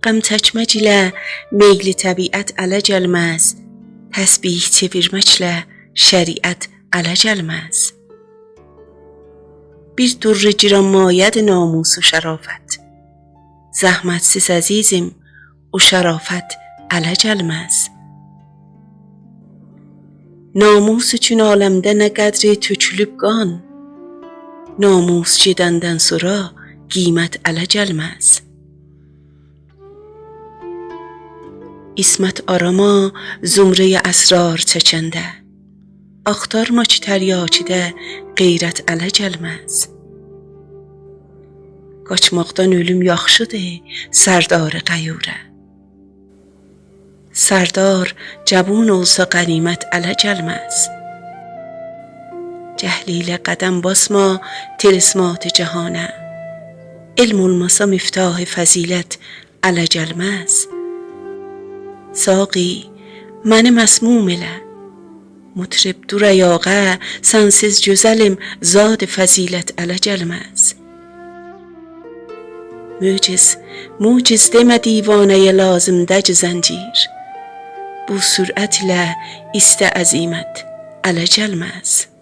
Haqqam çəkməklə meyli təbiət ələ gəlməz, təsbih çevirməklə şəriət ələ gəlməz. Bir durr ciranmayəd namus و şərafət, zəhmətsiz əzizim o şərafət ələ gəlməz. Namus üçün aləmdə nə qədri tökülüb qan, namus gedəndən sonra qiymət ələ gəlməz. İsmət arama zumrəyə əsrar çəkəndə, axtarma ki təryakidə qeyrət ələ gəlməz. Qaçmaqdan ölüm yaxşıdır sərdar qəyurə, sərdar cəbun olsa qənimət ələ gəlməz. Cəhli ilə qədəm basma tilismat cəhanə, elm olmasa miftah fəzilət ələ gəlməz. Saqi məni məsmum elə, mutrib dur əyağa, sənsiz gözəlim zad fəzilət ələ gəlməz. Muciz demə divanəyə lazımdəc zəncir, bu sürət ilə istə əzimət ələ gəlməz.